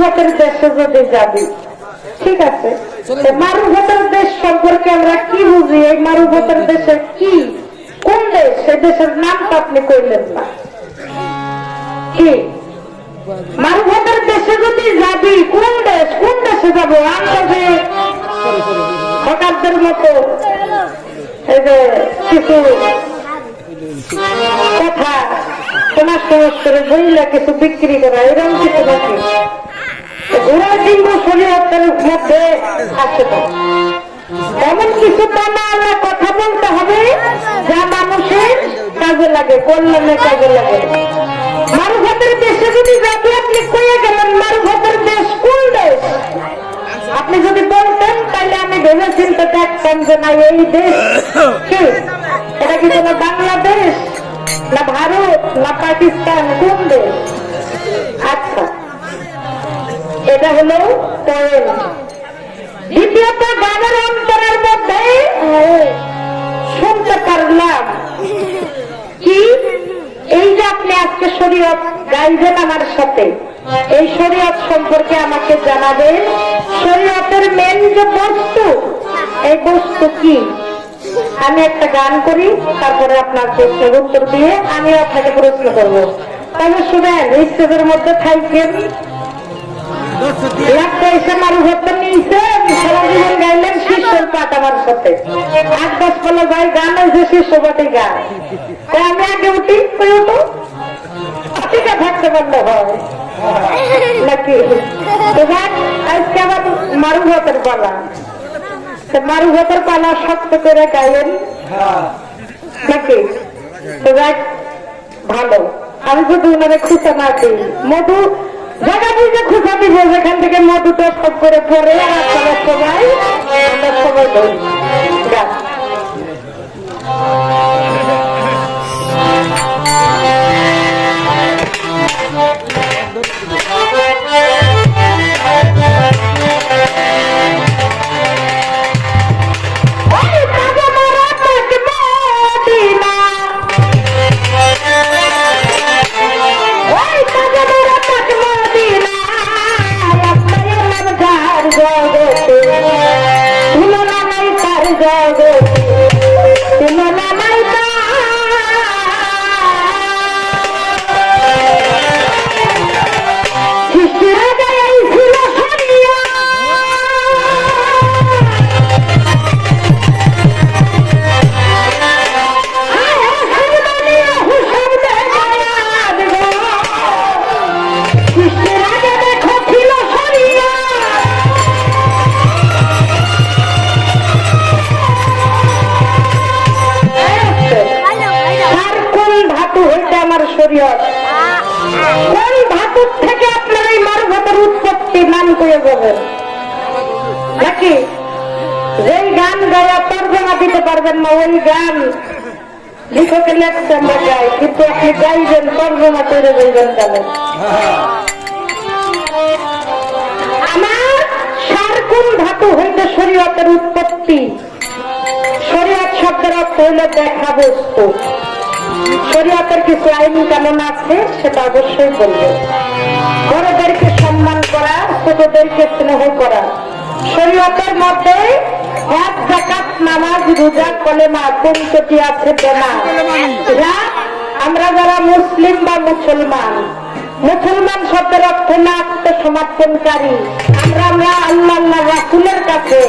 মারুফাতের দেশে যদি যাবি, ঠিক আছে, মারুফাতের দেশ সম্পর্কে আমরা কি বুঝি? এই মারুফাতের দেশের কি, কোন দেশ? সেই দেশের নামটা আপনি কইলেন না। কি মারুফাতের দেশে যদি যাবি, কোন দেশ? কোন দেশে যাবো? আমরা যে হকারদের মতো এই যে কিছু কথা সমাজ সমাজ করে বইলে কিছু বিক্রি করা, এরকম কিছু নাকি? ঘোড়া ডিম্ব শরীয়তের মধ্যে আছে তো এমন কিছু টানা কথা বলতে হবে যা মানুষের কাজে লাগে, কল্যাণে কাজে লাগে। মারুফাতের দেশে যদি যাবি, আপনি কয়ে গেলেন মারুফাতের দেশ কোন দেশ? আপনি যদি বলতেন তাহলে আমি ভেবে চিন্তে দেখতাম যে না এই দেশ কি, এটা কি কোনো বাংলাদেশ না ভারত না পাকিস্তান, কোন দেশ? আচ্ছা, এটা হলো পয়েন্ট। দ্বিতীয়ত, গানের অন্তরের মধ্যে শুনতে পারলাম কি, এই যে আপনি আজকে শরীয়ত গাইবেন আমার সাথে, এই শরীয়ত সম্পর্কে আমাকে জানাবেন। শরীয়তের মেন যে বস্তু, এই বস্তু কি? আমি একটা গান করি, তারপরে আপনার প্রশ্নের উত্তর দিয়ে আমি আপনাকে প্রশ্ন করবো। তবে শুনেন, স্টেজের মধ্যে থাকেন, এসে মারুফাত নিয়েছে, সারা জীবন গাইলেন শিষ্যর পাঠ আমার সাথে, 8-10 বলে ভাই গান হয়েছে শিষ্য পাঠে গান, আমি আগে উঠি, তুই উঠো, টিকা থাকতে পারলে হয় নাকি? আজকে আবার মারুফাতের পালা, মারুফাতের পালা শক্ত করে গাইলেন নাকি? ভালো, আমি যদি উনারে খুঁজে না দিই, মধু জায়গা বুঝে খুঁজা দিব, যেখান থেকে মধুটা সব করে পরে আপনারা সবাই সবাই ধরি গাছ। কোন ধাতুর থেকে আপনার এই মারুফাতের উৎপত্তি নাম করে যাবেন নাকি? যেই গান গায়া তর্জমা দিতে পারবেন না, ওই গান লিখকে লেখছে আমরা গাই, কিন্তু আপনি গাইবেন তর্জমা করে যাইবেন জানেন। আমার সার কোন ধাতু হইতে শরীয়তের উৎপত্তি? শরীয়ত শব্দের অর্থ হইল দেখা বস্তু। শরীয়তের কিছু আইন কানুন আছে, সেটা অবশ্যই বলবে। বড়দেরকে সম্মান করা, ছোটদেরকে স্নেহ করা। শরীয়তের মধ্যে হজ, যাকাত, নামাজ, রোজা, কলেমা, পঞ্চটি আছে বেনা। আমরা যারা মুসলিম বা মুসলমান, মুসলমান শব্দের অর্থ না আত্মসমর্পণকারী, আমরা আল্লাহ রাসূলের কাছে,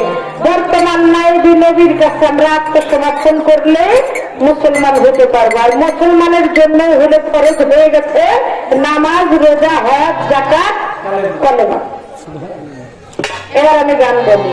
বর্তমান নায়েবী নবীর কাছে আমরা আত্মসমর্পণ করলে মুসলমান হতে পারবো। আর মুসলমানের জন্য হলে ফরজ হয়ে গেছে নামাজ, রোজা, হজ, যাকাত, কলেমা। এবার আমি গান বলি।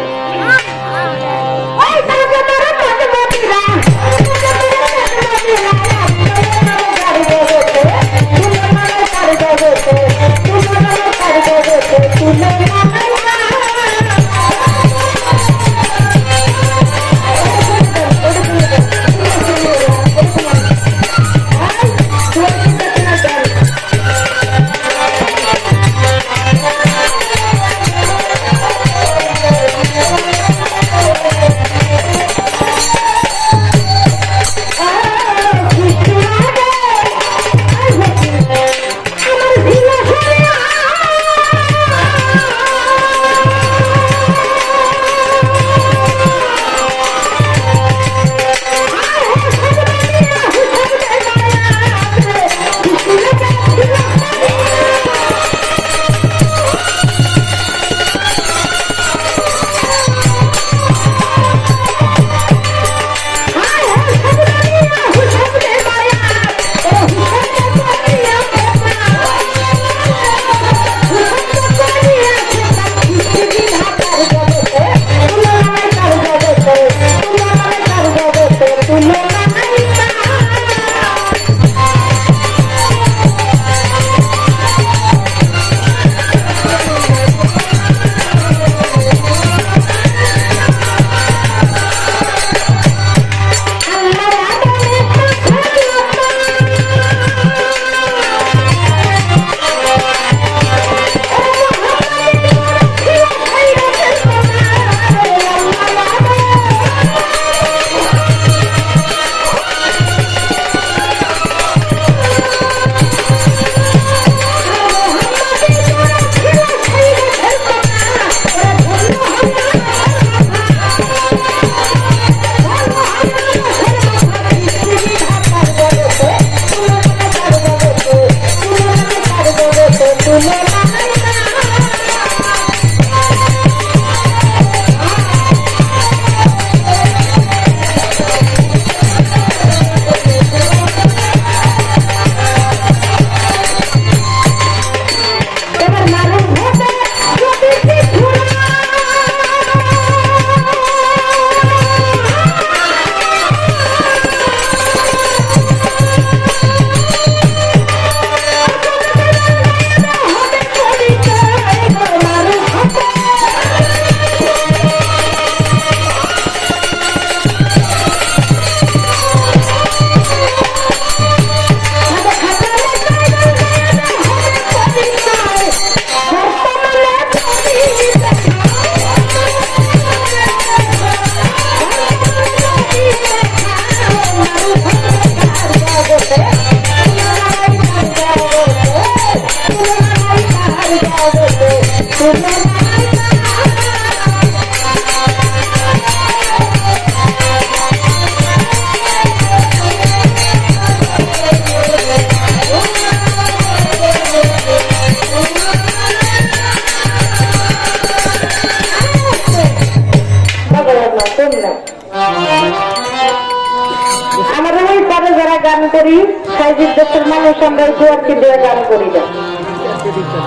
আমাদের ওই পরে যারা গান করি সাইজির দেশের মানুষ আমরা জোয়ারকে দিয়ে গান করি না।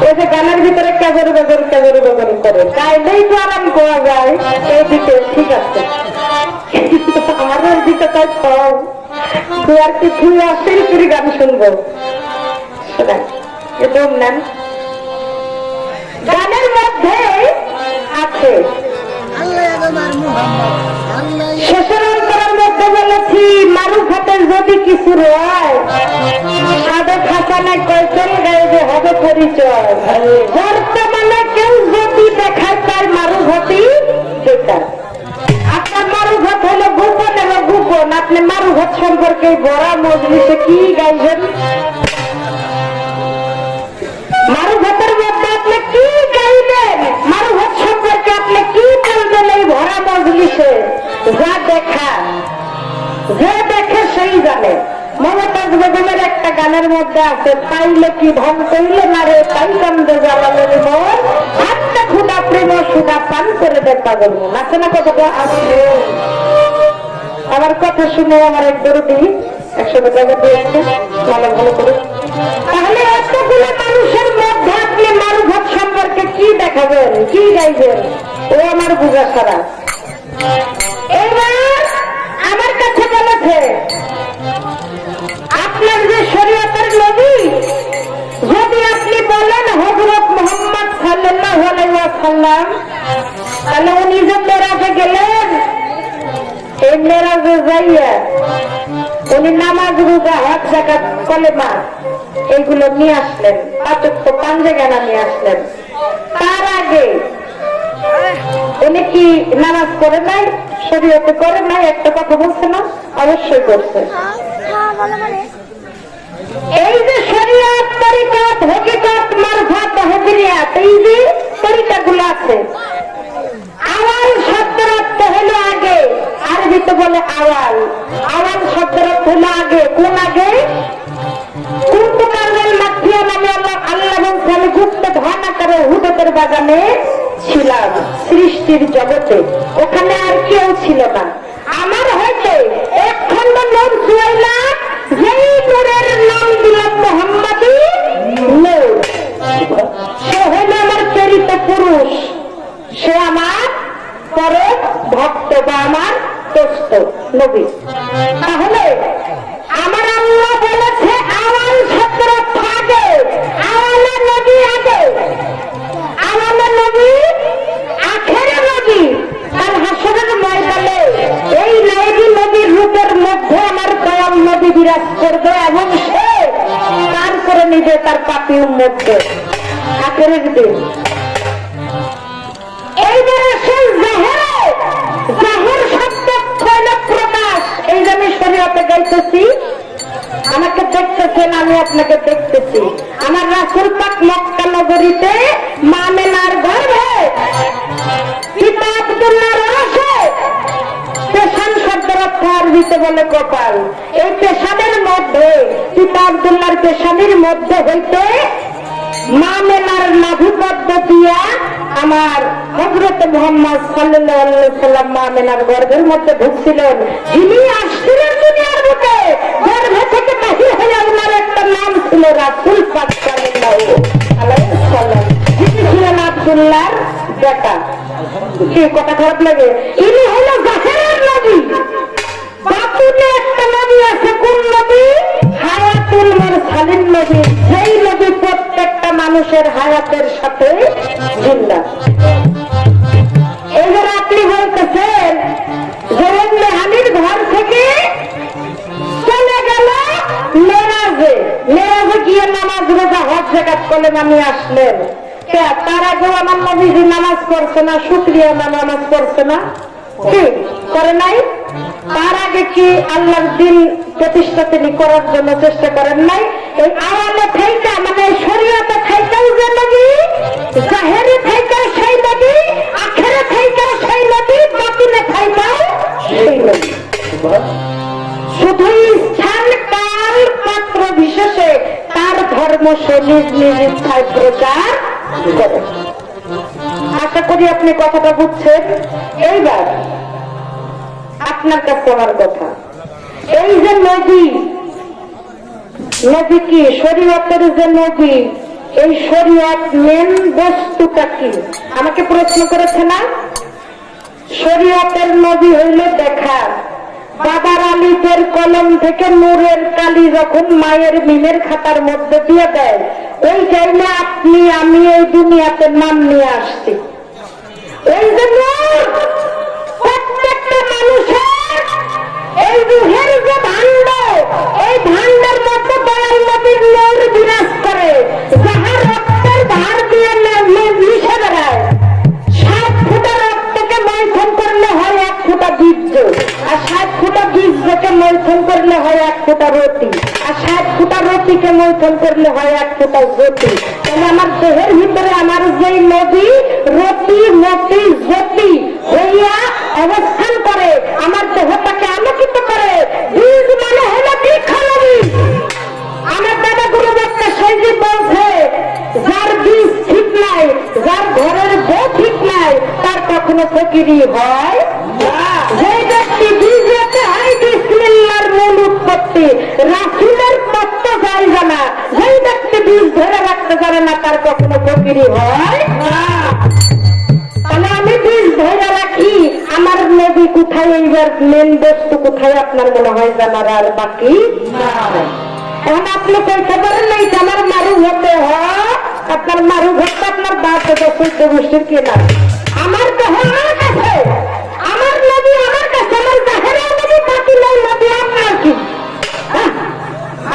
ওই যে গানের ভিতরে কাজের বেগর করে গাইলেই তো আরাম করা যায় এইদিকে, ঠিক আছে। আমাদের দিকে তাই কম জোয়ারকে ধুয়ে আসে করে গান শুনবো, একদম নেন। গানের মধ্যে আছে শেষের অন্তরের মধ্যে বলেছি মারুফাতের যদি কিছু রয় সাদে খাসানায় কয়জন গাইবে হবে পরিচয়। বর্তমানে কেউ যদি দেখায় তার মারুফাতি বেকার। আপনার মারুফাত হলো গোপন এবং গোপন। আপনি মারুফাত সম্পর্কে বড় মজলিসে কি গাইবেন? মারুফাতের মধ্যে আপনি কি গাইবেন? মারুফাত সম্পর্কে আপনি কি বলবেন এই ভরা মজলিসে? যা দেখা, যে দেখে সেই জানে। মমতাজ বেগমের একটা গানের মধ্যে আছে, পাইলে কি ধন কইলে না রে তাই কান্দে জ্বালালের মন, হাতটা খুদা প্রেম সুদা পান করে দে পাগল মন। আছে না কথাটা? আছে। আমার কথা শুনে আমার এক দরদি 100 টাকা দিয়েছে, ভালো ভালো করে। তাহলে এতগুলো মানুষের মধ্যে আপনি মারুফাত সম্পর্কে কি দেখাবেন, কি গাইবেন? ও আমার বুঝা ছাড়া। এবার আমার কাছে বলেছে আপনার যে শরীয়তের নবী, যদি আপনি বলেন হযরত মুহাম্মদ সাল্লাল্লাহু আলাইহি ওয়াসাল্লাম, তাহলে উনি যে মেরাজে গেলেন, এই মেরাজে যাইয়া উনি নামাজ, রোজা, হজ, যাকাত, কলেমা এইগুলো নিয়ে আসলেন, 5 ওয়াক্ত পাঞ্জেগানা নিয়ে আসলেন। তার আগে উনি কি নামাজ করে নাই, শরীয়তে করে নাই? একটা কথা বলছে না? অবশ্যই করছে। এই যে শরীয়ত, তরিকত, হকিকত, মারফত, তাহদিরিয়াত, এই যে তরিকাগুলো আছে, আওয়াল শব্দের অর্থ হলো আগে, আরবিতে বলে আওয়াল। আওয়াল শব্দের অর্থ হলো আগে। কোন আগে? কুনতু কারবাল মাঠিয়া নামে আল্লাহ বলছে আমি গুপ্ত ধন আকারে হুদতের বাগানে ছিলাম সৃষ্টির জগতে, ওখানে আর কেউ ছিল না। আমার হয়তো এক খন্ড নূর ছুঁয়াইলাম, যেই নূরের নাম দিলাম মুহাম্মাদি নূর। সে হলো আমার প্রেরিত পুরুষ, সে আমার পরম ভক্ত বা আমার দোস্ত নবী। তাহলে আমার আল্লাহ বলেছে আওয়াল শব্দের অর্থ আগে, আওয়ালা নবী আগে, আওয়ালা নবী আখেরে নবী। কাল হাসরের ময়দানে এই নায়েবী নবীর রূপের মধ্যে আমার দয়াল নবী বিরাজ করবে এবং সে তার করে নিবে তার পাপী উম্মতকে আখেরের দিন। এইবারে সেই জাহের শব্দ হইল প্রকাশ। এই যে আমি শরীয়তে গাইতেছি, আমাকে দেখতেছেন, আমি আপনাকে দেখতেছি। আমার রাসূল পাক মক্কা নগরীতে মা মেনার গর্ভে পিতা আব্দুল্লাহর রসে পেশান শব্দের অর্থ আরবিতে বলে কপাল। এই পেশানের মধ্যে, পিতা আব্দুল্লাহর পেশানির মধ্যে হইতে মা মেনার নাভি পদ্ধতিয়া আমার হযরত মুহাম্মদ সাল্লাল্লাহু আলাইহি ওয়াসাল্লাম মা মেনার গর্ভের মধ্যে ঢুকছিলেন। যিনি আসছিলেন দুনিয়ার বুকে, গর্ভ থেকে বাহির হয়ে ওনার একটা নাম ছিল রাসূল পাক সাল্লাল্লাহু আলাইহি ওয়াসাল্লাম, যিনি ছিলেন আব্দুল্লাহর বেটা। কি কথা খারাপ লাগে? ইনি হলো জাহেরের নবী। বাতুনে একটা নবী আছে, কোন নবী? হায়াতুল মুরসালিন নবী, যেই নবী প্রত্যেকটা মানুষের হায়াতের সাথে জিন্দা। এবার আপনি বলতেছেন যে মেহানির ঘর থেকে চলে গেল মেরাজে, মেরাজে গিয়ে নামাজ, রোজা, হজ, যাকাত, কলেমা নিয়ে আসলেন। তার আগেও আমার নবীজি নামাজ পড়ছে না, শুকরিয়া নামাজ পড়ছে না? কি করে নাই? তার আগে কি আল্লাহর দিন প্রতিষ্ঠা তিনি করার জন্য চেষ্টা করেন নাই? এই আওয়ামে থাইকা মানে শরীয়তে থাইকাও যে নবী, জাহেরে থাইকাও সেই নবী, আখেরে থাইকাও সেই নবী, বাতিনে থাইকাও সেই নবী। শুধু স্থান কাল পাত্র বিশেষে তার ধর্ম সে নিজ নিজ ইচ্ছায় প্রচার করে। আশা করি আপনি কথাটা বুঝছেন। এইবার আপনার কাছে আমার কথা, এই যে নবী, নবী কি শরীয়তের যে নবী, এই শরীয়ত মেন বস্তুটা কি আমাকে প্রশ্ন করেছে না? শরীয়তের নবী হইল দেখা। বাবার আলিফের কলম থেকে নূরের কালি যখন মায়ের মিমের খাতার মধ্যে দিয়ে দেয়, ওই টাইমে আপনি আমি এই দুনিয়াতে নাম নিয়ে আসছি। এই জন্য প্রত্যেকটা মানুষের এই রুহের যে ভাণ্ড, এই ভাণ্ডের মধ্যে দয়াল নবীর নূর বিরাজ করে, যাহা রক্তের ধার দিয়ে মিশে বেড়ায়। 7 ফুটা রক্তকে মৈথন করলে হয় 1 ফুটা বীর্য, আর 7 ফুটা বীর্যকে মৈথন করলে হয় 1 ফুটা রতি, আর 7 ফুটা রতিকে মৈথন করলে হয় 1 ফুটা জ্যোতি। তাহলে আমার দেহের ভিতরে আমার যেই নদী রতি মতি জ্যোতি হইয়া অবস্থান করে, আমার দেহটাকে আলোকিত করে। বীজ মানে হলো বৃক্ষনবী। আমার দাদা গুরু বক্তা সেইজি বলছে, যার বীজ ঠিক নাই, যার ঘরের বউ ঠিক নাই, তার কখনো ফকিরি হয় না। যে ব্যক্তি বীজ রাখতে হয় বিসমিল্লাহর মূল উৎপত্তি, রাসূলের তত্ত্ব যায় জানা, যেই ব্যক্তি বীজ ধরে রাখতে জানে না, তার কখনো ফকিরি হয় না। তাহলে আমি বীজ ধরে রাখি, আমার নবী কোথায়, এইবার মেন বস্তু কোথায় আপনার মনে হয় জানার আর বাকি না। এখন আপনি কইতে পারেন না এটা আমার মারু হতে হয়, আপনার মারু ঘরটা আপনার বাপ চৈত্য গোষ্ঠীর কেনা। আমার দেহ আমার কাছে, আমার নবী আমার কাছে, আমার জাহেরা নবী বাতিলের নবী আপনার কি?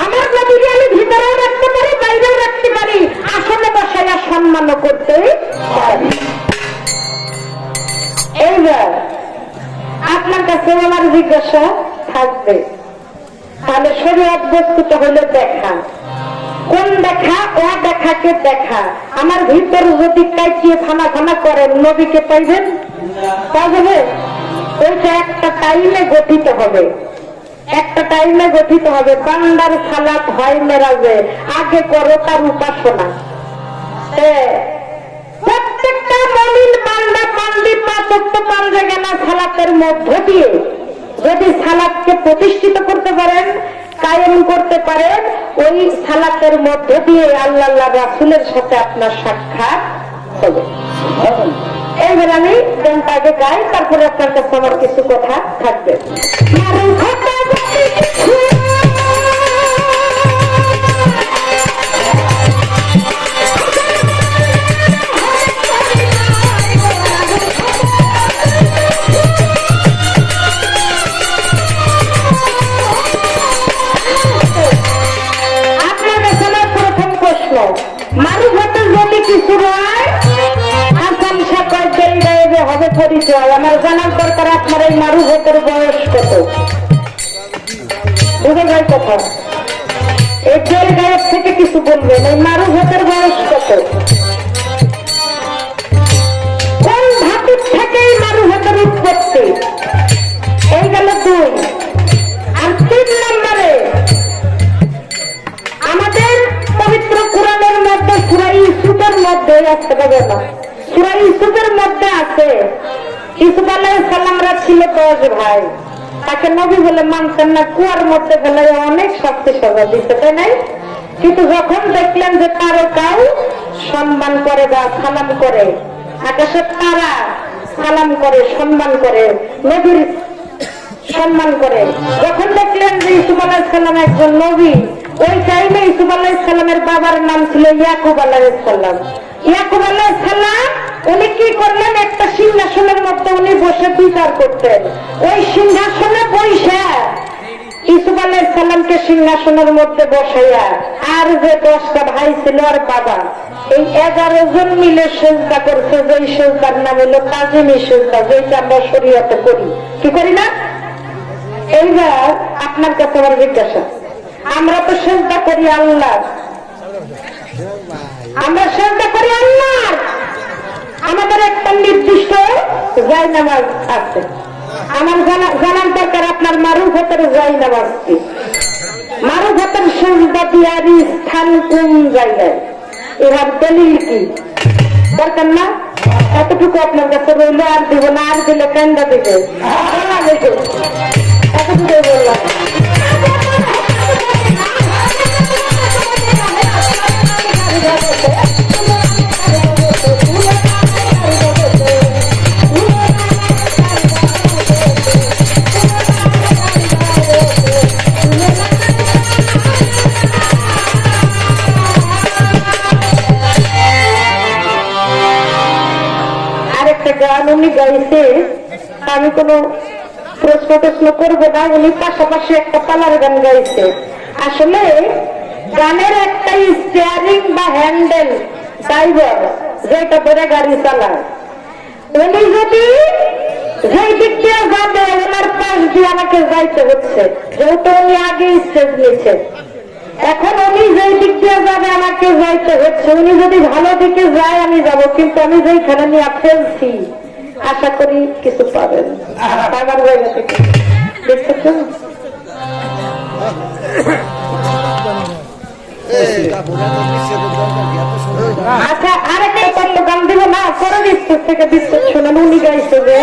আমার নবীকে আমি ভিতরেও রাখতে পারি, বাইরেও রাখতে পারি, আসলে বসাইয়া সম্মানও করতে পারি। এইবার আপনার কাছে আমার জিজ্ঞাসা থাকবে, তাহলে শরীয়ত বস্তুটা হলো দেখা। কোন দেখা? ও দেখাকে দেখা। আমার ভিতর যদি কাইটিয়ে ফানা ফানা করেন, নবীকে পাইবেন? পাওয়া যাবে? ওইটা একটা টাইমে গঠিত হবে, একটা টাইমে গঠিত হবে। বান্দার সালাত হয় মেরাজে, আগে করো তার উপাসনা। প্রত্যেকটা মুমিন বান্দা বান্দি 5 ওয়াক্ত পাঞ্জাগানা সালাতের মধ্য দিয়ে যদি সালাতকে প্রতিষ্ঠিত করতে পারেন, কায়েম করতে পারেন, ওই সালাতের মধ্য দিয়ে আল্লাহ রাসূলের সাথে আপনার সাক্ষাৎ হবে। এইবার আমি আগে গাই, তারপরে আপনার কাছে আমার কিছু কথা থাকবে। আমার জানার দরকার আপনার এই মারু ভোটের বয়স কত, বুঝে যায় কথা। এই জেল গায়েব থেকে কিছু বলবেন, এই মারু ভোটের বয়স কত, কোন ধাতুর থেকে এই মারু ভোটের উৎপত্তি, এই গেল 2। আর 3 নম্বরে আমাদের পবিত্র কোরআনের মধ্যে সূরা ইউসুফের মধ্যে আসতে পারবে না, সূরা ইউসুফের মধ্যে আছে ইউসুফ আলাইহিস সালামরা ছিল 10 ভাই, তাকে নবী বলে মানতেন না, কুয়ার মধ্যে ফেলে অনেক শাস্তি সাজা দিতে, তাই নাই? কিন্তু যখন দেখলেন যে তারকাও সম্মান করে বা সালাম করে, আকাশের তারা সালাম করে, সম্মান করে, নবীর সম্মান করে, যখন দেখলেন যে ইউসুফ আলাইহিস সালাম একজন নবী, ওই টাইমে ইউসুফ আলাইহিস সালামের বাবার নাম ছিল ইয়াকুব আলাইহিস সালাম। ইয়াকুব আলাইহিস সালাম উনি কি করলেন, একটা সিংহাসনের মধ্যে উনি বসে বিচার করতেন। ওই সিংহাসনে বসে ইউসুফ আলাইহিস সালামকে সিংহাসনের মধ্যে বসাইয়া আর যে 10টা ভাই ছিল আর বাবা, এই 11 জন মিলে সেজদা করছে, যেই সেজদার নাম হলো তাজিমি সেজদা, যেটা আমরা শরীয়তে করি, কি করি না? এইবার আপনার কাছে আমার জিজ্ঞাসা, আমরা তো সেজদা করি আল্লাহ, আমরা সেজদা করি আল্লাহ। আমাদের একটা নির্দিষ্ট জায়নামাজ আছে। আমার জানার দরকার আপনার মারুফাতের জায়নামাজ কি, মারুফাতের সেজদা দিয়ারি স্থান কোন জায়গায়, এবার দলিল কি দরকার না? এতটুকু আপনার কাছে রইল, আর দিব না, আর দিলে কেন্দ্রা দিবে, এতটুকুই বললাম। গান উনি গাইছে, আমি কোনো প্রশ্ন করবো না, উনি পাশাপাশি একটা পালার গান গাইছে। আসলে গানের একটা স্টিয়ারিং বা হ্যান্ডেল ড্রাইভার যেটা ধরে গাড়ি চালায়, উনি যদি যেই দিক দিয়ে যাবে ওনার পাশ দিয়ে আমাকে যাইতে হচ্ছে, যেহেতু উনি আগে স্টেজ নিয়েছে। এখন উনি যেই দিক দিয়ে যাবে আমাকে যাইতে হচ্ছে। উনি যদি ভালো দিকে যায় আমি যাব, কিন্তু আমি যেইখানে নিয়ে ফেলছি আশা করি কিছু পাবেন আমার জায়গা থেকে। দেখতেছেন? আচ্ছা, আরেকটা তত্ত্ব গান দিব না, পরে বিস্তুর থেকে বিস্তুর শুনেন, উনি গাইছে যে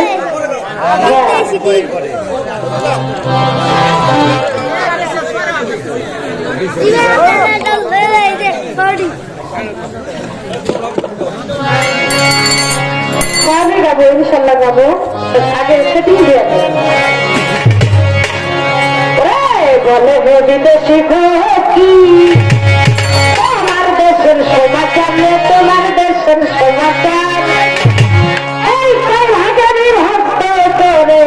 গাবো, ইনশাল্লাহ গাবো, আগে সেটিং দিয়ে বলে বিদেশি কি আমার দেশের সমাচার, তোমার দেশের সমাচার, এই হাজারি ভক্ত করে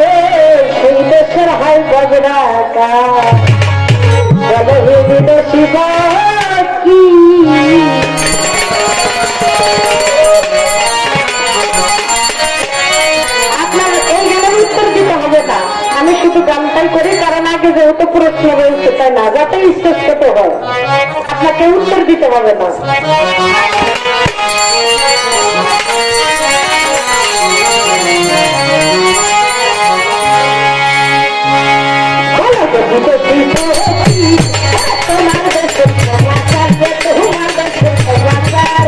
সেই দেশের হয় বজরাকা। বলে বিদেশি কি আমি শুধু গানটাই করি, কারণ আগে যেহেতু প্রশ্ন রয়েছে তাই না, যাতে স্পষ্ট হয়, আপনাকে উত্তর দিতে হবে না। তোমার দেশের সমাচার, তোমার দেশের সমাচার,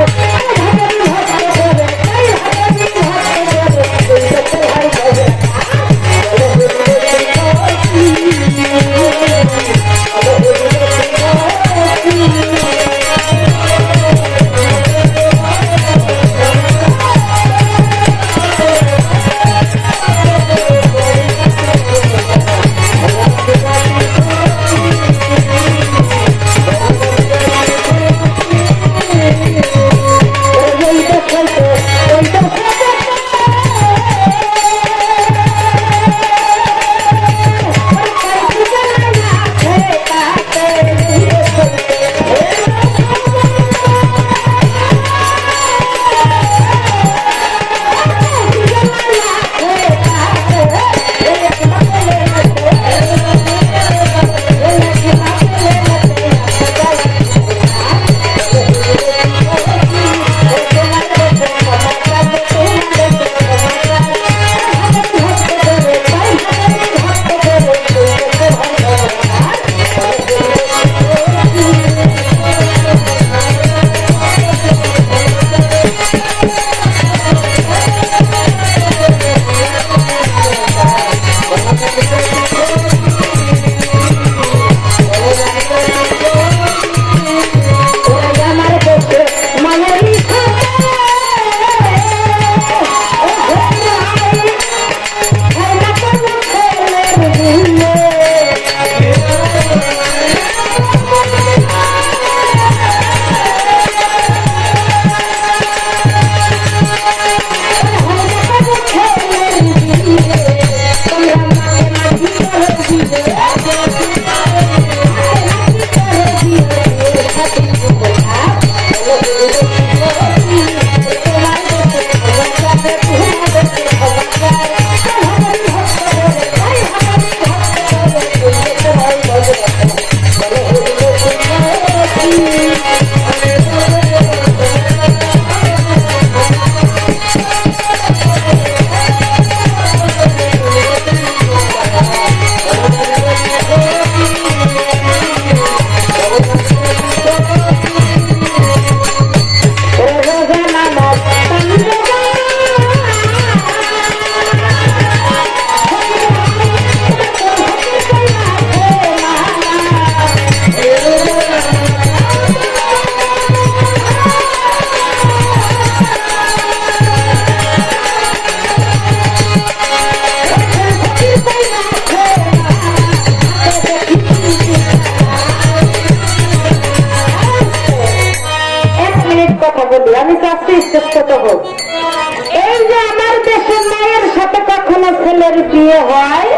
যে আমার দেশে মায়ের সাথে কখনো ছেলের বিয়ে হয়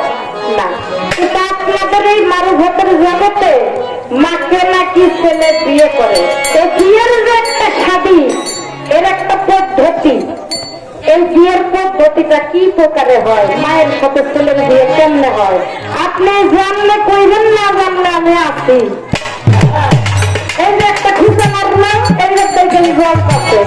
না, কিন্তু আপনাদের এই মারুভাতের জগতে মাকে নাকি ছেলে বিয়ে করে। এই বিয়ের যে একটা স্বাদী, এর একটা পদ্ধতি, এই বিয়ের পদ্ধতিটা কি প্রকারে হয়, মায়ের সাথে ছেলের বিয়ে কেমনে হয়, আপনি জানলে কইবেন, না জানলে আমি আছি। এই যে একটা খুঁজে মারলাম, এই যে জল পাচ্ছে